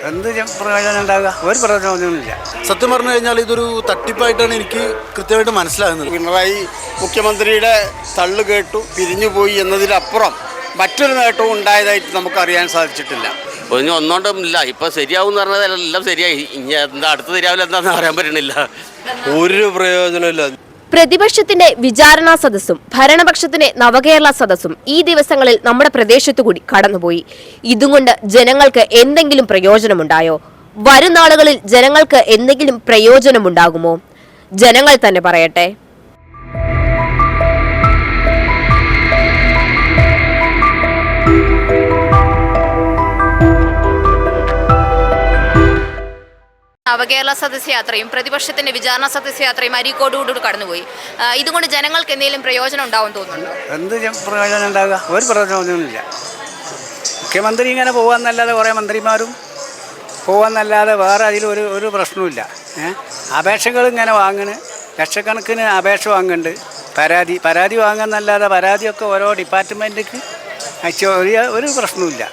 എന്ത് പ്രയോജനം ഉണ്ടാകുക? ഒരു പ്രയോജനമൊന്നുമില്ല. സത്യം പറഞ്ഞു കഴിഞ്ഞാൽ ഇതൊരു തട്ടിപ്പായിട്ടാണ് എനിക്ക് കൃത്യമായിട്ട് മനസ്സിലാകുന്നത്. പിണറായി മുഖ്യമന്ത്രിയുടെ തള്ളു കേട്ടു പിരിഞ്ഞുപോയി എന്നതിലപ്പുറം മറ്റൊരു നേട്ടവും ഉണ്ടായതായിട്ട് നമുക്കറിയാൻ സാധിച്ചിട്ടില്ല. ഒന്നുകൊണ്ടും ഇല്ല. ഇപ്പം ശരിയാവും എന്ന് പറഞ്ഞാൽ എല്ലാം ശരിയായി. ഇനി എന്താ അടുത്ത് ശരിയാവില്ല എന്താണെന്ന് അറിയാൻ പറ്റണില്ല. ഒരു പ്രയോജനമില്ല. പ്രതിപക്ഷത്തിന്റെ വിചാരണാ സദസ്സും ഭരണപക്ഷത്തിന്റെ നവകേരള സദസ്സും ഈ ദിവസങ്ങളിൽ നമ്മുടെ പ്രദേശത്തുകൂടി കടന്നുപോയി. ഇതുകൊണ്ട് ജനങ്ങൾക്ക് എന്തെങ്കിലും പ്രയോജനമുണ്ടായോ? വരും നാളുകളിൽ ജനങ്ങൾക്ക് എന്തെങ്കിലും പ്രയോജനമുണ്ടാകുമോ? ജനങ്ങൾ തന്നെ പറയട്ടെ. നവകേരള സദസ്യാത്രയും പ്രതിപക്ഷത്തിന്റെ വിചാരണ സദസ്യാത്രയും അരീക്കോടുകൂടി കടന്നുപോയി. ഇതുകൊണ്ട് ജനങ്ങൾക്ക് എന്തെങ്കിലും പ്രയോജനം ഉണ്ടാവും തോന്നുന്നുണ്ടോ? എന്ത് പ്രയോജനം ഉണ്ടാകുക? ഒരു പ്രയോജനമൊന്നുമില്ല. മുഖ്യമന്ത്രി ഇങ്ങനെ പോകാമെന്നല്ലാതെ കുറേ മന്ത്രിമാരും പോകാമെന്നല്ലാതെ വേറെ ഒരു പ്രശ്നവുമില്ല. അപേക്ഷകൾ ഇങ്ങനെ വാങ്ങണ്, ലക്ഷക്കണക്കിന് അപേക്ഷ വാങ്ങുന്നുണ്ട്. പരാതി വാങ്ങുന്നല്ലാതെ പരാതിയൊക്കെ ഓരോ ഡിപ്പാർട്ട്മെൻറ്റിക്ക് ഒരു പ്രശ്നവുമില്ല.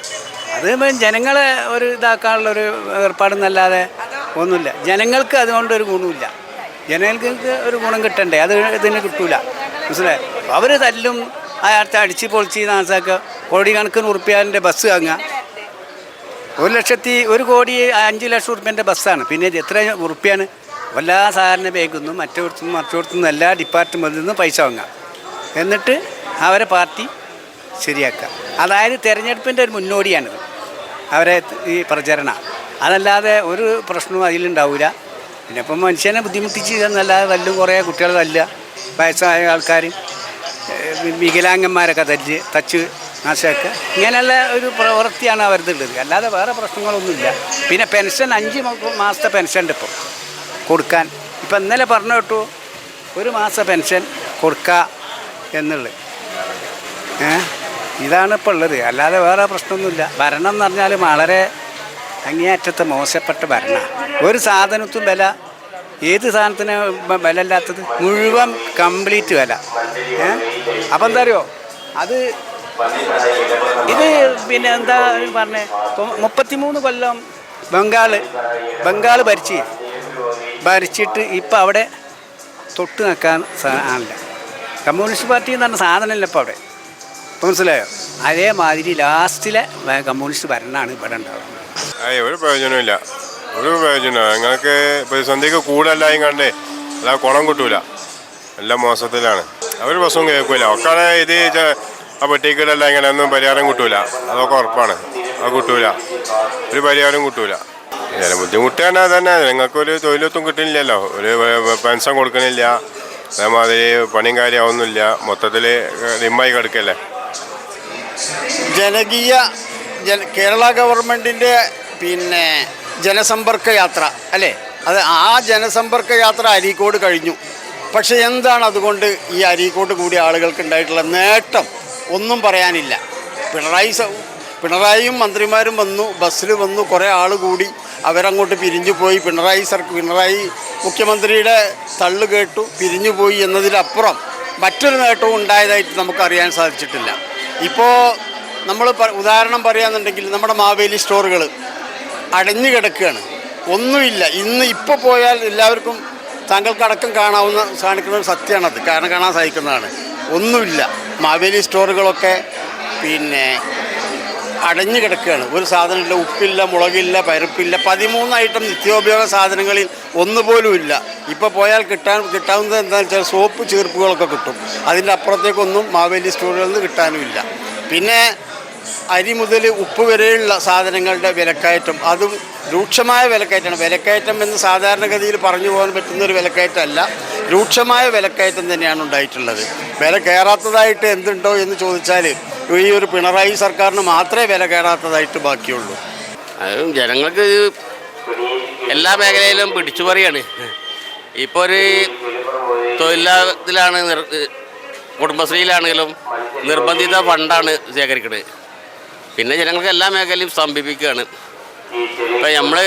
അത് ജനങ്ങളെ ഒരു ഇതാക്കാനുള്ളൊരു ഏർപ്പാടെന്നല്ലാതെ ഒന്നുമില്ല. ജനങ്ങൾക്ക് അതുകൊണ്ടൊരു ഗുണമില്ല. ജനങ്ങൾക്ക് ഒരു ഗുണം കിട്ടണ്ടേ? അത് ഇതിന് കിട്ടൂല. മനസ്സിലായി? അവർ തല്ലും അടിച്ച് പൊളിച്ച് നാസാക്കുക. കോടിക്കണക്കിന് ഉറുപ്പ്യൻ്റെ ബസ് വാങ്ങുക. 1 കോടി 5 ലക്ഷം ഉറുപ്പ്യൻ്റെ ബസ്സാണ്. പിന്നെ ഇത് എത്ര ഉറുപ്പ്യാണ്? എല്ലാ സാധാരണ ബാഗിൽ മറ്റോടത്തുനിന്നും എല്ലാ ഡിപ്പാർട്ട്മെൻറ്റിൽ നിന്നും പൈസ വാങ്ങുക. എന്നിട്ട് അവരെ പാർട്ടി ശരിയാക്കുക. അതായത് തിരഞ്ഞെടുപ്പിൻ്റെ ഒരു മുന്നോടിയാണിത്, അവരെ ഈ പ്രചരണം. അതല്ലാതെ ഒരു പ്രശ്നവും അതിലുണ്ടാവില്ല. പിന്നെ ഇപ്പം മനുഷ്യനെ ബുദ്ധിമുട്ടിച്ച് എന്നല്ലാതെ തല്ലും. കുറേ കുട്ടികൾ തല്ലുക, വയസ്സായ ആൾക്കാർ, വികലാംഗന്മാരൊക്കെ തച്ച് നാശമാക്കുക. ഇങ്ങനെയുള്ള ഒരു പ്രവൃത്തിയാണ് അവരുടേത്. അല്ലാതെ വേറെ പ്രശ്നങ്ങളൊന്നുമില്ല. പിന്നെ പെൻഷൻ 5 മാസത്തെ പെൻഷൻ ഉണ്ട് ഇപ്പോൾ കൊടുക്കാൻ. ഇപ്പം ഇന്നലെ പറഞ്ഞു കേട്ടു 1 മാസ പെൻഷൻ കൊടുക്കുക എന്നുള്ളത്. ഇതാണ് ഇപ്പോൾ ഉള്ളത്. അല്ലാതെ വേറെ പ്രശ്നമൊന്നുമില്ല. ഭരണം എന്ന് പറഞ്ഞാൽ വളരെ അങ്ങേയറ്റത്തെ മോശപ്പെട്ട ഭരണമാണ്. ഒരു സാധനത്തും വില, ഏത് സാധനത്തിന് വില ഇല്ലാത്തത്? മുഴുവൻ കംപ്ലീറ്റ് വില. അപ്പം എന്താ അറിയോ, ഇത് പിന്നെ എന്താ പറഞ്ഞേ, 33 കൊല്ലം ബംഗാൾ ഭരിച്ചിട്ട് ഇപ്പം അവിടെ തൊട്ട് നിൽക്കാൻ ആണില്ല. കമ്മ്യൂണിസ്റ്റ് പാർട്ടി എന്ന് പറഞ്ഞ സാധനമില്ല ഇപ്പോൾ അവിടെ. മനസ്സിലായോ? അതേമാതിരി ലാസ്റ്റിലെ കമ്മ്യൂണിസ്റ്റ് ഭരണമാണ് ഇവിടെ ഉണ്ടാവുന്നത്. ഒരു പ്രയോജനമില്ല. ഒരു പ്രയോജനം ഞങ്ങൾക്ക് പ്രതിസന്ധിക്ക് കൂടുതലായും കണ്ടേ അല്ല കുണം കിട്ടൂല. എല്ലാം മോശത്തിലാണ്. ഒരു ബസ്സും കേൾക്കില്ല. ഒക്കെ ഇത് ആ പെട്ടിക്കടല്ല ഇങ്ങനെ ഒന്നും പരിഹാരം കിട്ടൂല. അതൊക്കെ ഉറപ്പാണ്. അത് കിട്ടൂല. ഒരു പരിഹാരം കിട്ടൂല. ബുദ്ധിമുട്ട് തന്നെ നിങ്ങൾക്കൊരു തൊഴിലൊത്തും കിട്ടുന്നില്ലല്ലോ. ഒരു പെൻഷൻ കൊടുക്കണില്ല. അതേമാതിരി പണിയും കാര്യമാവുന്നില്ല. മൊത്തത്തിൽ ഡിമ്മായി കിടക്കല്ലേ. കേരള ഗവൺമെൻറ്റിൻ്റെ പിന്നെ ജനസമ്പർക്ക യാത്ര അല്ലേ, ആ ജനസമ്പർക്ക യാത്ര അരീക്കോട് കഴിഞ്ഞു. പക്ഷേ എന്താണ് അതുകൊണ്ട് ഈ അരീക്കോട് കൂടിയ ആളുകൾക്ക് ഉണ്ടായിട്ടുള്ള നേട്ടം? ഒന്നും പറയാനില്ല. പിണറായിയും മന്ത്രിമാരും വന്നു, ബസ്സിൽ വന്നു, കുറേ ആൾ കൂടി, അവരങ്ങോട്ട് പിരിഞ്ഞു പോയി. പിണറായി മുഖ്യമന്ത്രിയുടെ തള്ളു കേട്ടു പിരിഞ്ഞുപോയി എന്നതിലപ്പുറം മറ്റൊരു നേട്ടവും ഉണ്ടായതായിട്ട് നമുക്കറിയാൻ സാധിച്ചിട്ടില്ല. ഇപ്പോൾ നമ്മൾ ഉദാഹരണം പറയുകയാണെന്നുണ്ടെങ്കിൽ നമ്മുടെ മാവേലി സ്റ്റോറുകൾ അടഞ്ഞു കിടക്കുകയാണ്. ഒന്നുമില്ല. ഇപ്പോൾ പോയാൽ എല്ലാവർക്കും താങ്കൾക്കടക്കം കാണിക്കുന്ന സത്യമാണത്. കാണാൻ സാധിക്കുന്നതാണ്. ഒന്നുമില്ല. മാവേലി സ്റ്റോറുകളൊക്കെ പിന്നെ അടഞ്ഞു കിടക്കുകയാണ്. ഒരു സാധനമില്ല. ഉപ്പില്ല, മുളകില്ല, പരിപ്പില്ല. 13 ഐറ്റം നിത്യോപയോഗ സാധനങ്ങളിൽ ഒന്നുപോലും ഇല്ല. ഇപ്പോൾ പോയാൽ കിട്ടാവുന്നത് എന്താണെന്ന് വെച്ചാൽ സോപ്പ്, ചീർപ്പുകളൊക്കെ കിട്ടും. അതിൻ്റെ അപ്പുറത്തേക്കൊന്നും മാവേലി സ്റ്റോറുകളിൽ നിന്ന് കിട്ടാനുമില്ല. പിന്നെ അരി മുതൽ ഉപ്പ് വരെയുള്ള സാധനങ്ങളുടെ വിലക്കയറ്റം, അതും രൂക്ഷമായ വിലക്കയറ്റമാണ്. വിലക്കയറ്റം എന്ന് സാധാരണഗതിയിൽ പറഞ്ഞു പോകാൻ പറ്റുന്നൊരു വിലക്കയറ്റമല്ല, രൂക്ഷമായ വിലക്കയറ്റം തന്നെയാണ് ഉണ്ടായിട്ടുള്ളത്. വില കയറാത്തതായിട്ട് എന്തുണ്ടോ എന്ന് ചോദിച്ചാൽ ഈ ഒരു പിണറായി സർക്കാരിന് മാത്രമേ വില കയറാത്തതായിട്ട് ബാക്കിയുള്ളൂ. ജനങ്ങൾക്ക് എല്ലാ മേഖലയിലും പിടിച്ചുപറിയാണ്. ഇപ്പോൾ ഒരു തൊഴിലിലാണ്, കുടുംബശ്രീയിലാണെങ്കിലും നിർബന്ധിത ഫണ്ടാണ് ശേഖരിക്കുന്നത്. പിന്നെ ജനങ്ങൾക്ക് എല്ലാ മേഖലയും സ്തംഭിപ്പിക്കുകയാണ്. ഇപ്പം നമ്മൾ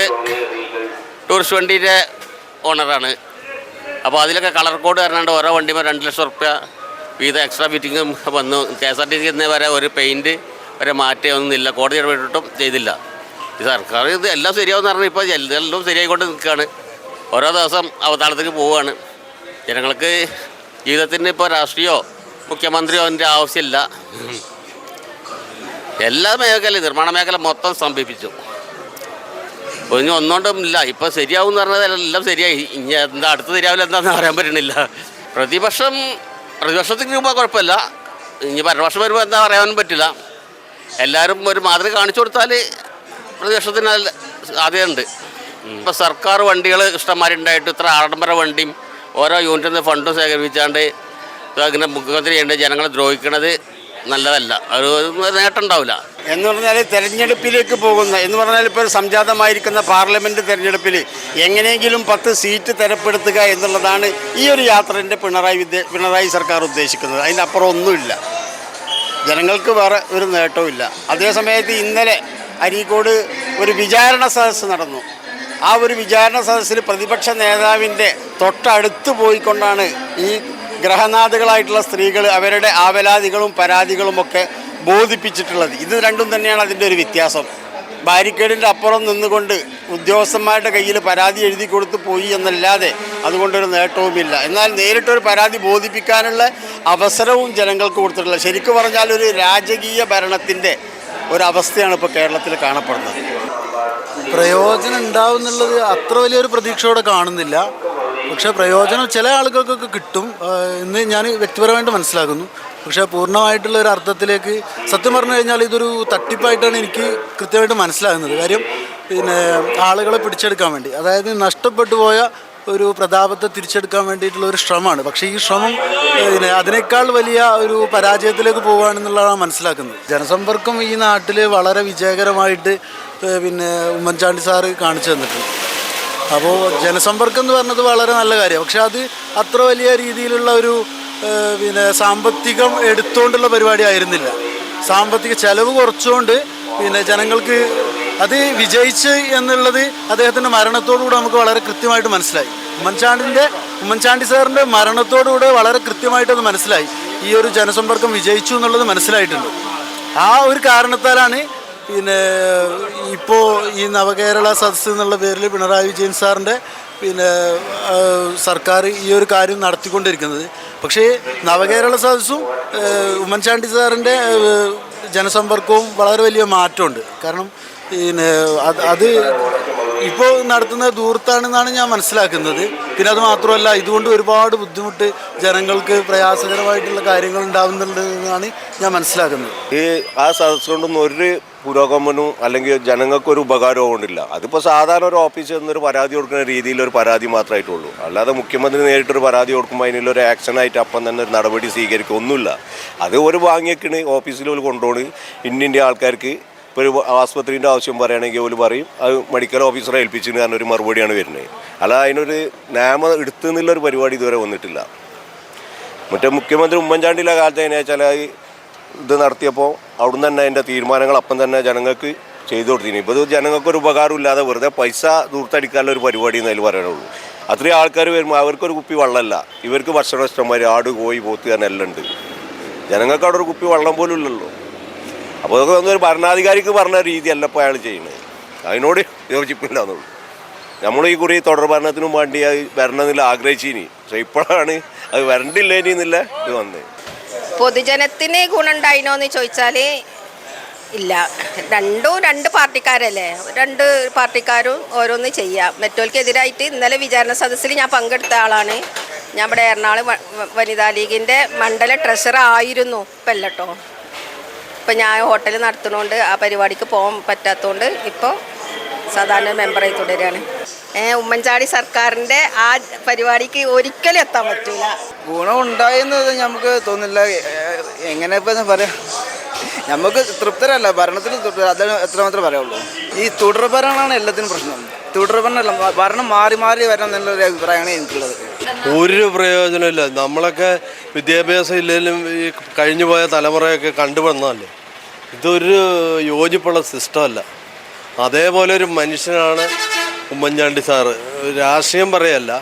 ടൂറിസ്റ്റ് വണ്ടീൻ്റെ ഓണറാണ്. അപ്പോൾ അതിലൊക്കെ കളർ കോഡ് പറഞ്ഞാണ്ട് ഓരോ വണ്ടിയുമ്പോൾ 2 ലക്ഷം റുപ്യ വീതം എക്സ്ട്രാ ഫിറ്റിങ്ങും വന്നു. KSRTC വരെ ഒരു പെയിൻറ്റ് വരെ മാറ്റിയൊന്നുമില്ല. കോടതി ഇടപെട്ടിട്ടും ചെയ്തില്ല. ഈ സർക്കാർ ഇത് എല്ലാം ശരിയാവുമെന്ന് പറഞ്ഞാൽ ഇപ്പോൾ എല്ലാം ശരിയായിക്കൊണ്ട് നിൽക്കുകയാണ്. ഓരോ ദിവസം അവതാളത്തേക്ക് പോവുകയാണ്. ജനങ്ങൾക്ക് ജീവിതത്തിന് ഇപ്പോൾ രാഷ്ട്രീയമോ മുഖ്യമന്ത്രിയോ അതിൻ്റെ ആവശ്യമില്ല. എല്ലാ മേഖലയും നിർമ്മാണ മേഖല മൊത്തം സ്തംഭിപ്പിച്ചു. ഇനി ഒന്നുകൊണ്ടും ഇല്ല. ഇപ്പോൾ ശരിയാവും എന്ന് പറഞ്ഞാൽ എല്ലാം ശരിയായി. ഇനി എന്താ അടുത്ത് ശരിയാവില്ല എന്താണെന്ന് പറയാൻ പറ്റണില്ല. പ്രതിപക്ഷത്തിന് രൂപ കുഴപ്പമില്ല. ഇനി ഭരണപക്ഷം വരുമ്പോൾ എന്താ പറയാനും പറ്റില്ല. എല്ലാവരും ഒരു മാതൃക കാണിച്ചു കൊടുത്താൽ പ്രതിപക്ഷത്തിന് സാധ്യതയുണ്ട്. ഇപ്പോൾ സർക്കാർ വണ്ടികൾ ഇഷ്ടംമാരുണ്ടായിട്ട് ഇത്ര ആഡംബര വണ്ടിയും ഓരോ യൂണിറ്റിൽ നിന്ന് ഫണ്ടും ശേഖരിപ്പിച്ചാണ്ട് അങ്ങനെ മുഖ്യമന്ത്രി ചെയ്യേണ്ടത് ജനങ്ങളെ ദ്രോഹിക്കുന്നത് നല്ലതല്ല. ഒരു നേട്ടം ഉണ്ടാവില്ല. എന്ന് പറഞ്ഞാൽ തെരഞ്ഞെടുപ്പിലേക്ക് പോകുന്ന എന്ന് പറഞ്ഞാൽ ഇപ്പോൾ സംജാതമായിരിക്കുന്ന പാർലമെൻറ്റ് തെരഞ്ഞെടുപ്പിൽ എങ്ങനെയെങ്കിലും 10 സീറ്റ് തരപ്പെടുത്തുക എന്നുള്ളതാണ് ഈ ഒരു യാത്രൻ്റെ പിണറായി സർക്കാർ ഉദ്ദേശിക്കുന്നത്. അതിനപ്പുറം ഒന്നുമില്ല. ജനങ്ങൾക്ക് വേറെ ഒരു നേട്ടവും. അതേസമയത്ത് ഇന്നലെ അരീക്കോട് ഒരു വിചാരണ സദസ്സ് നടന്നു. ആ ഒരു വിചാരണ സദസ്സിൽ പ്രതിപക്ഷ നേതാവിൻ്റെ തൊട്ടടുത്ത് പോയിക്കൊണ്ടാണ് ഈ ഗ്രഹനാഥകളായിട്ടുള്ള സ്ത്രീകൾ അവരുടെ ആവലാതികളും പരാതികളുമൊക്കെ ബോധിപ്പിച്ചിട്ടുള്ളത്. ഇത് രണ്ടും തന്നെയാണ് അതിൻ്റെ ഒരു വ്യത്യാസം. ബാരിക്കേഡിൻ്റെ അപ്പുറം നിന്നുകൊണ്ട് ഉദ്യോഗസ്ഥന്മാരുടെ കയ്യിൽ പരാതി എഴുതി കൊടുത്ത് പോയി എന്നല്ലാതെ അതുകൊണ്ടൊരു നേട്ടവുമില്ല. എന്നാൽ നേരിട്ടൊരു പരാതി ബോധിപ്പിക്കാനുള്ള അവസരവും ജനങ്ങൾക്ക് കൊടുത്തിട്ടില്ല. ശരിക്കും പറഞ്ഞാൽ ഒരു രാജകീയ ഭരണത്തിൻ്റെ ഒരവസ്ഥയാണ് ഇപ്പോൾ കേരളത്തിൽ കാണപ്പെടുന്നത്. പ്രയോജനം ഉണ്ടാവും എന്നുള്ളത് അത്ര വലിയൊരു പ്രതീക്ഷയോടെ കാണുന്നില്ല. പക്ഷേ പ്രയോജനം ചില ആളുകൾക്കൊക്കെ കിട്ടും എന്ന് ഞാൻ വ്യക്തിപരമായിട്ട് മനസ്സിലാക്കുന്നു. പക്ഷേ പൂർണ്ണമായിട്ടുള്ള ഒരു അർത്ഥത്തിലേക്ക് സത്യം പറഞ്ഞു കഴിഞ്ഞാൽ ഇതൊരു തട്ടിപ്പായിട്ടാണ് എനിക്ക് കൃത്യമായിട്ട് മനസ്സിലാകുന്നത്. കാര്യം ആളുകളെ പിടിച്ചെടുക്കാൻ വേണ്ടി, അതായത് നഷ്ടപ്പെട്ടു പോയ ഒരു പ്രതാപത്തെ തിരിച്ചെടുക്കാൻ വേണ്ടിയിട്ടുള്ള ഒരു ശ്രമമാണ്. പക്ഷേ ഈ ശ്രമം അതിനേക്കാൾ വലിയ ഒരു പരാജയത്തിലേക്ക് പോവുകയാണെന്നുള്ളതാണ് മനസ്സിലാക്കുന്നത്. ജനസമ്പർക്കം ഈ നാട്ടിൽ വളരെ വിജയകരമായിട്ട് ഉമ്മൻചാണ്ടി സാറ് കാണിച്ചു തന്നിട്ടുണ്ട്. അപ്പോൾ ജനസമ്പർക്കം എന്ന് പറഞ്ഞത് വളരെ നല്ല കാര്യമാണ്. പക്ഷെ അത് അത്ര വലിയ രീതിയിലുള്ള ഒരു സാമ്പത്തികം എടുത്തുകൊണ്ടുള്ള പരിപാടി ആയിരുന്നില്ല. സാമ്പത്തിക ചെലവ് കുറച്ചുകൊണ്ട് ജനങ്ങൾക്ക് അത് വിജയിച്ച് എന്നുള്ളത് അദ്ദേഹത്തിൻ്റെ മരണത്തോടുകൂടെ നമുക്ക് വളരെ കൃത്യമായിട്ട് മനസ്സിലായി. ഉമ്മൻചാണ്ടി സാറിൻ്റെ മരണത്തോടുകൂടെ വളരെ കൃത്യമായിട്ട് അത് മനസ്സിലായി. ഈ ഒരു ജനസമ്പർക്കം വിജയിച്ചു എന്നുള്ളത് മനസ്സിലായിട്ടുണ്ട്. ആ ഒരു കാരണത്താലാണ് ഇപ്പോൾ ഈ നവകേരള സദസ്സ് എന്നുള്ള പേരിൽ പിണറായി വിജയൻ സാറിൻ്റെ സർക്കാർ ഈ ഒരു കാര്യം നടത്തിക്കൊണ്ടിരിക്കുന്നത്. പക്ഷേ നവകേരള സദസ്സും ഉമ്മൻചാണ്ടി സാറിൻ്റെ ജനസമ്പർക്കവും വളരെ വലിയ മാറ്റമുണ്ട്. കാരണം അത് ഇപ്പോൾ നടത്തുന്ന ദൂരത്താണെന്നാണ് ഞാൻ മനസ്സിലാക്കുന്നത്. പിന്നെ അത് മാത്രമല്ല, ഇതുകൊണ്ട് ഒരുപാട് ബുദ്ധിമുട്ട് ജനങ്ങൾക്ക് പ്രയാസകരമായിട്ടുള്ള കാര്യങ്ങൾ ഉണ്ടാകുന്നുണ്ടെന്നാണ് ഞാൻ മനസ്സിലാക്കുന്നത്. ഈ ആ സദസ് കൊണ്ടൊന്നും ഒരു പുരോഗമനവും അല്ലെങ്കിൽ ജനങ്ങൾക്കൊരു ഉപകാരവും കൊണ്ടില്ല. അതിപ്പോൾ സാധാരണ ഒരു ഓഫീസിൽ നിന്നൊരു പരാതി കൊടുക്കുന്ന രീതിയിലൊരു പരാതി മാത്രമായിട്ടുള്ളൂ. അല്ലാതെ മുഖ്യമന്ത്രി നേരിട്ടൊരു പരാതി കൊടുക്കുമ്പോൾ അതിനുള്ളൊരു ആക്ഷനായിട്ട് അപ്പം തന്നെ ഒരു നടപടി സ്വീകരിക്കുക ഒന്നുമില്ല. അത് ഒരു വാങ്ങിയേക്കണ് ഓഫീസിൽ കൊണ്ടുപോകണ്. ഇന്നിൻ്റെ ആൾക്കാർക്ക് ഇപ്പോൾ ഒരു ആസ്പത്രീൻ്റെ ആവശ്യം പറയുകയാണെങ്കിൽ അവർ പറയും അത് മെഡിക്കൽ ഓഫീസറെ ഏൽപ്പിച്ചെന്ന് കാരണം ഒരു മറുപടിയാണ് വരുന്നത്. അല്ലാതെ അതിനൊരു നിയമം എടുത്തുനിന്നുള്ളൊരു പരിപാടി ഇതുവരെ വന്നിട്ടില്ല. മറ്റേ മുഖ്യമന്ത്രി ഉമ്മൻചാണ്ടിയുടെ കാലത്ത് എങ്ങനെയാ വെച്ചാൽ ഇത് നടത്തിയപ്പോൾ അവിടുന്ന് തന്നെ അതിൻ്റെ തീരുമാനങ്ങൾ അപ്പം തന്നെ ജനങ്ങൾക്ക് ചെയ്തു കൊടുത്തിരുന്നു. ഇപ്പോൾ ഇത് ജനങ്ങൾക്കൊരു ഉപകാരമില്ലാതെ വെറുതെ പൈസ ദൂർത്തടിക്കാനുള്ള ഒരു പരിപാടി എന്നതിൽ പറയാനുള്ളൂ. അത്രയും ആൾക്കാർ വരുമ്പോൾ അവർക്കൊരു കുപ്പി വെള്ളമല്ല, ഇവർക്ക് ഭക്ഷണ ഇഷ്ടംമാതിരി ആട് കോഴി പോത്ത് തന്നെ എല്ലാം ഉണ്ട്. ജനങ്ങൾക്ക് അവിടെ ഒരു കുപ്പി വെള്ളം പോലും ഇല്ലല്ലോ. അപ്പോൾ അതൊക്കെ ഒരു ഭരണാധികാരിക്ക് പറഞ്ഞ രീതിയല്ല ഇപ്പോൾ അയാൾ ചെയ്യുന്നത്. അതിനോട് യോജിപ്പില്ലാന്നുള്ളൂ. നമ്മൾ ഈ കുറി തുടർ ഭരണത്തിനും വേണ്ടി അത് വരണമെന്നില്ല ആഗ്രഹിച്ചിനി. പക്ഷേ ഇപ്പോഴാണ് അത് വരണ്ടില്ലേനിന്നില്ല ഇത് വന്നത്. പൊതുജനത്തിന് ഗുണമുണ്ടായിനോ എന്ന് ചോദിച്ചാൽ ഇല്ല. രണ്ട് പാർട്ടിക്കാരല്ലേ, രണ്ട് പാർട്ടിക്കാരും ഓരോന്ന് ചെയ്യാം. മറ്റോൽക്കെതിരായിട്ട് ഇന്നലെ വിചാരണ സദസ്സിൽ ഞാൻ പങ്കെടുത്ത ആളാണ്. ഞാൻ ഇവിടെ എറണാകുളം വനിതാ ലീഗിൻ്റെ മണ്ഡല ട്രഷറർ ആയിരുന്നു. ഇപ്പം അല്ല കേട്ടോ. ഇപ്പം ഞാൻ ഹോട്ടൽ നടത്തുന്നതുകൊണ്ട് ആ പരിപാടിക്ക് പോകാൻ പറ്റാത്തതുകൊണ്ട് ഇപ്പോൾ സാധാരണ മെമ്പറായി തുടരുകയാണ്. ഉമ്മൻചാണ്ടി സർക്കാരിൻ്റെ ആ പരിപാടിക്ക് ഒരിക്കലും എത്താൻ പറ്റില്ല. ഗുണമുണ്ടായെന്നത് നമുക്ക് തോന്നില്ല. എങ്ങനെ ഇപ്പം പറയാം, നമുക്ക് തൃപ്തരല്ല, ഭരണത്തിൽ അത് എത്രമാത്രം പറയുള്ളൂ. ഈ തുടർഭരണമാണ് എല്ലാത്തിനും പ്രശ്നം. തുടർഭരണമല്ല, ഭരണം മാറി മാറി വരണം എന്നുള്ളൊരു അഭിപ്രായമാണ് എനിക്കുള്ളത്. ഒരു പ്രയോജനമില്ല. നമ്മളൊക്കെ വിദ്യാഭ്യാസം ഇല്ലെങ്കിലും ഈ കഴിഞ്ഞു പോയ തലമുറയൊക്കെ കണ്ടുവന്നതല്ലേ. ഇതൊരു യോജിപ്പുള്ള സിസ്റ്റമല്ല. അതേപോലെ ഒരു മനുഷ്യനാണ് ഉമ്മൻചാണ്ടി സാറ്. രാഷ്ട്രീയം പറയല്ല,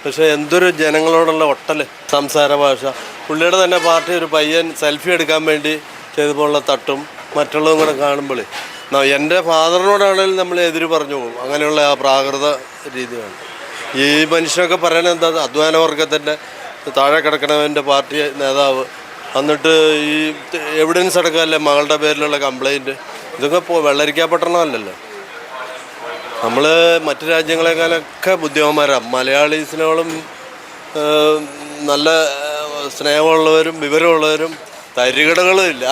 പക്ഷേ എന്തൊരു ജനങ്ങളോടുള്ള ഒട്ടൽ സംസാര ഭാഷ. പുള്ളിയുടെ തന്നെ പാർട്ടി ഒരു പയ്യൻ സെൽഫി എടുക്കാൻ വേണ്ടി ചെയ്തപ്പോഴുള്ള തട്ടും മറ്റുള്ളതും കൂടെ കാണുമ്പോൾ എൻ്റെ ഫാദറിനോടാണെങ്കിലും നമ്മൾ എതിര് പറഞ്ഞു പോകും. അങ്ങനെയുള്ള ആ പ്രാകൃത രീതിയാണ്. ഈ മനുഷ്യനൊക്കെ പറയണത് എന്താ, അധ്വാന വർഗത്തിൻ്റെ താഴെ കിടക്കണവൻ്റെ പാർട്ടി നേതാവ്, എന്നിട്ട് ഈ എവിഡൻസ് അടക്കമല്ലേ മകളുടെ പേരിലുള്ള കംപ്ലൈൻറ്റ്. ഇതൊക്കെ വെള്ളരിക്കാപട്ടണമല്ലല്ലോ. നമ്മൾ മറ്റു രാജ്യങ്ങളെക്കാളൊക്കെ ബുദ്ധിമാന്മാരാണ്. മലയാളീസിനോളം നല്ല സ്നേഹമുള്ളവരും വിവരമുള്ളവരും തരികിടകളും ഇല്ല.